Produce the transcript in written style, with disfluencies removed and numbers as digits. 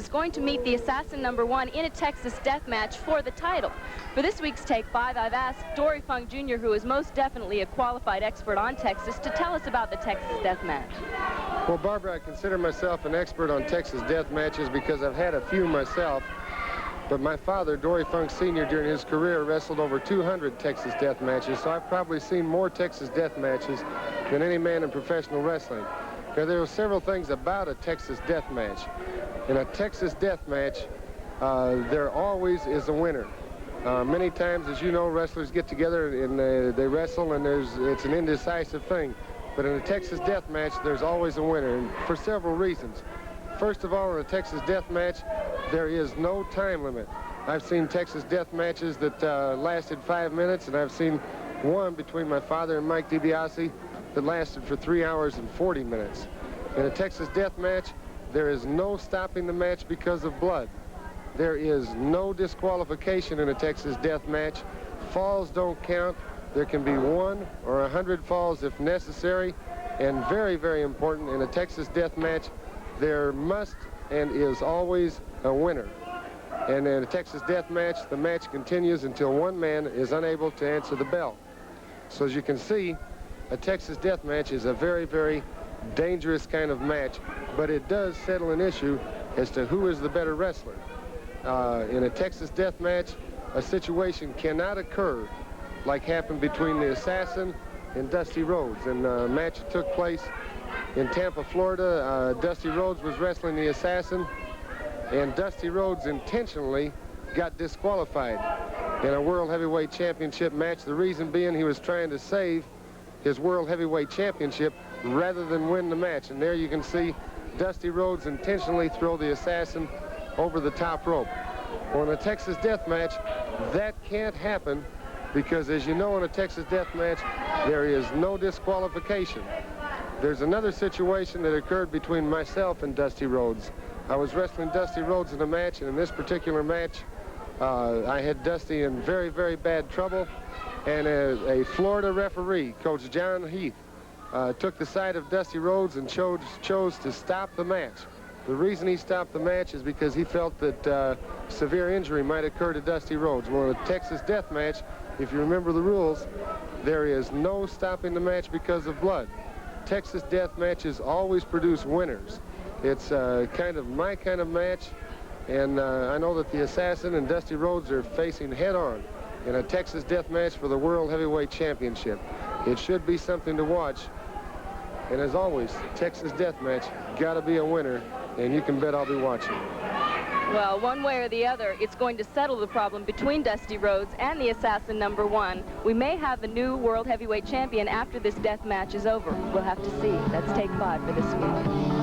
going to meet the Assassin #1 in a Texas death match for the title. For this week's Take 5, I've asked Dory Funk Jr., who is most definitely a qualified expert on Texas, to tell us about the Texas death match. Well, Barbara, I consider myself an expert on Texas death matches because I've had a few myself. But my father, Dory Funk Sr., during his career wrestled over 200 Texas death matches, so I've probably seen more Texas death matches than any man in professional wrestling. Now, there are several things about a Texas death match. In a Texas death match, there always is a winner. Many times, as you know, wrestlers get together and they wrestle, and it's an indecisive thing. But in a Texas death match, there's always a winner, and for several reasons. First of all, in a Texas death match, there is no time limit. I've seen Texas death matches that lasted 5 minutes, and I've seen one between my father and Mike DiBiase that lasted for 3 hours and 40 minutes. In a Texas death match, there is no stopping the match because of blood. There is no disqualification in a Texas death match. Falls don't count. There can be 1 or 100 falls if necessary. And very, very important, in a Texas death match, there must and is always a winner. And in a Texas death match, the match continues until one man is unable to answer the bell. So as you can see, a Texas death match is a very, very dangerous kind of match, but it does settle an issue as to who is the better wrestler. In a Texas death match, a situation cannot occur like happened between the Assassin and Dusty Rhodes. And a match that took place in Tampa, Florida, Dusty Rhodes was wrestling the Assassin, and Dusty Rhodes intentionally got disqualified in a World Heavyweight Championship match. The reason being he was trying to save his World Heavyweight Championship rather than win the match. And there you can see Dusty Rhodes intentionally throw the Assassin over the top rope. Well, in a Texas death match, that can't happen because, as you know, in a Texas death match, there is no disqualification. There's another situation that occurred between myself and Dusty Rhodes. I was wrestling Dusty Rhodes in a match, and in this particular match, I had Dusty in very, very bad trouble, and a Florida referee, Coach John Heath, took the side of Dusty Rhodes and chose to stop the match. The reason he stopped the match is because he felt that severe injury might occur to Dusty Rhodes. Well, in a Texas death match, if you remember the rules, there is no stopping the match because of blood. Texas death matches always produce winners. It's kind of my kind of match, and I know that the Assassin and Dusty Rhodes are facing head-on in a Texas death match for the World Heavyweight Championship. It should be something to watch, and as always, Texas death match, gotta be a winner, and you can bet I'll be watching. Well, one way or the other, it's going to settle the problem between Dusty Rhodes and the Assassin #1. We may have a new World Heavyweight Champion after this death match is over. We'll have to see. That's Take 5 for this week.